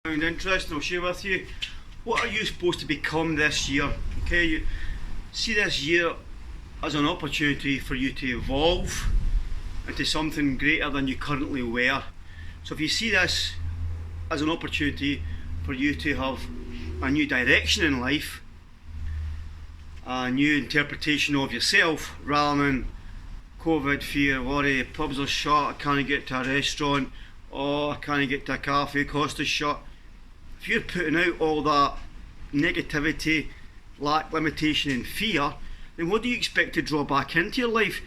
Found interesting, I'll share with you. What are you supposed to become this year? Okay, you see this year as an opportunity for you to evolve into something greater than you currently were. So if you see this as an opportunity for you to have a new direction in life, a new interpretation of yourself, rather than COVID, fear, worry, pubs are shut, I can't get to a restaurant, oh, I can't get to a cafe, Costa's shut. If you're putting out all that negativity, lack, limitation and fear, then what do you expect to draw back into your life?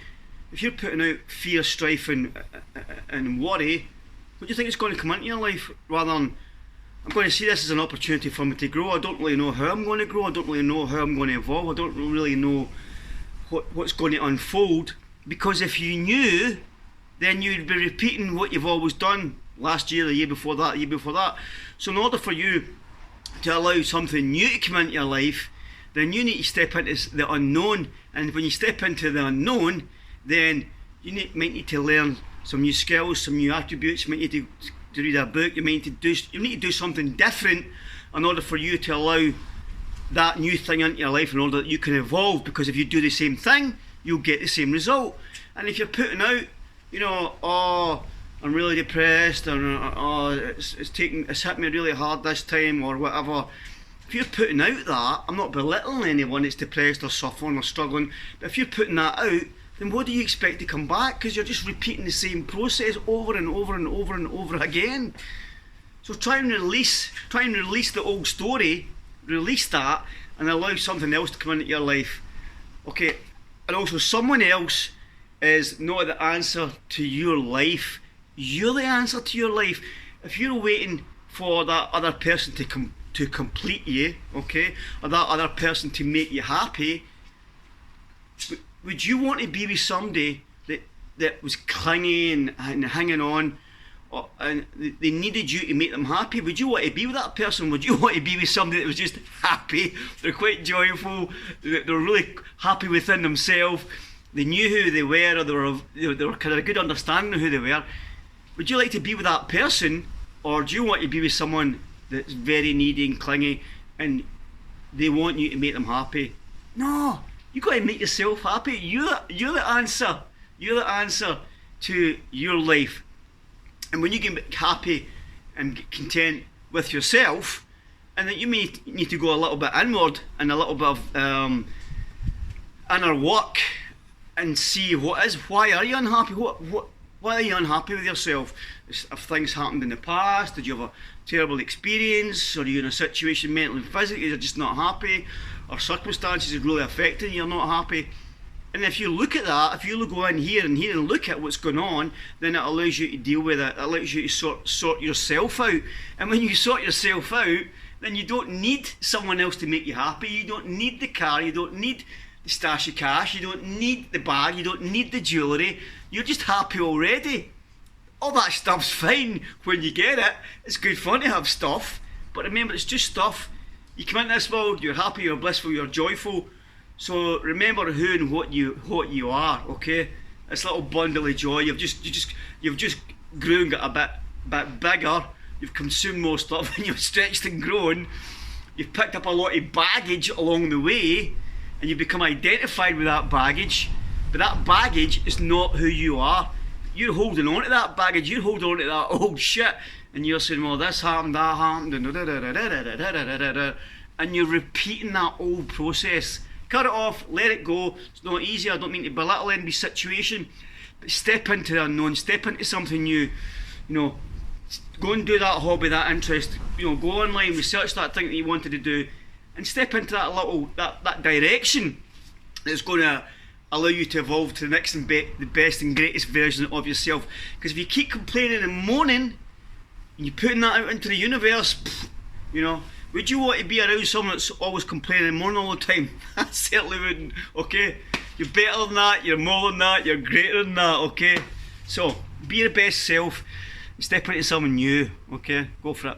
If you're putting out fear, strife and worry, what do you think is going to come into your life? Rather than, I'm going to see this as an opportunity for me to grow. I don't really know how I'm going to grow, I don't really know how I'm going to evolve, I don't really know what's going to unfold. Because if you knew, then you'd be repeating what you've always done last year, the year before that, the year before that. So in order for you to allow something new to come into your life, then you need to step into the unknown. And when you step into the unknown, then you might need to learn some new skills, some new attributes. You might need to read a book. You need to do something different in order for you to allow that new thing into your life, in order that you can evolve. Because if you do the same thing, you'll get the same result. And if you're putting out, you know, oh, I'm really depressed, and oh, it's hit me really hard this time, or whatever. If you're putting out that, I'm not belittling anyone that's depressed or suffering or struggling, but if you're putting that out, then what do you expect to come back? Because you're just repeating the same process over and over and over and over again. So try and release the old story, release that, and allow something else to come into your life. Okay, and also someone else is not the answer to your life. You're the answer to your life. If you're waiting for that other person to complete you, okay, or that other person to make you happy, would you want to be with somebody that was clingy and hanging on, and they needed you to make them happy? Would you want to be with that person? Would you want to be with somebody that was just happy? They're quite joyful, they're really happy within themselves, they knew who they were, or they were kind of a good understanding of who they were. Would you like to be with that person, or do you want to be with someone that's very needy and clingy and they want you to make them happy? No, you got to make yourself happy. You're the answer. You're the answer to your life. And when you get happy and get content with yourself, and then you may need to go a little bit inward and a little bit of inner work and see why are you unhappy? Why are you unhappy with yourself? Have things happened in the past? Did you have a terrible experience? Or are you in a situation mentally and physically you're just not happy? Or circumstances are really affecting you, you're not happy? And if you look at that, if you go in here and look at what's going on, then it allows you to deal with it. It allows you to sort yourself out. And when you sort yourself out, then you don't need someone else to make you happy. You don't need the car, you don't need the stash of cash, you don't need the bag, you don't need the jewellery. You're just happy already. All that stuff's fine when you get it. It's good fun to have stuff, but remember, it's just stuff. You come into this world, you're happy, you're blissful, you're joyful. So remember who and what you are. Okay, this little bundle of joy. You've just grown, and got a bit bigger. You've consumed more stuff, and you've stretched and grown. You've picked up a lot of baggage along the way, and you become identified with that baggage. But that baggage is not who you are. You're holding on to that baggage, you're holding on to that old shit, and you're saying, well, this happened, that happened, and you're repeating that old process. Cut it off, let it go. It's not easy, I don't mean to belittle any situation, but step into the unknown, step into something new. You know, go and do that hobby, that interest, you know, go online, research that thing that you wanted to do, and step into that direction that's going to allow you to evolve to the next and the best and greatest version of yourself. Because if you keep complaining and moaning, and you're putting that out into the universe, you know, would you want to be around someone that's always complaining and moaning all the time? I certainly wouldn't, okay? You're better than that, you're more than that, you're greater than that, okay? So, be your best self, step into something new, okay? Go for it.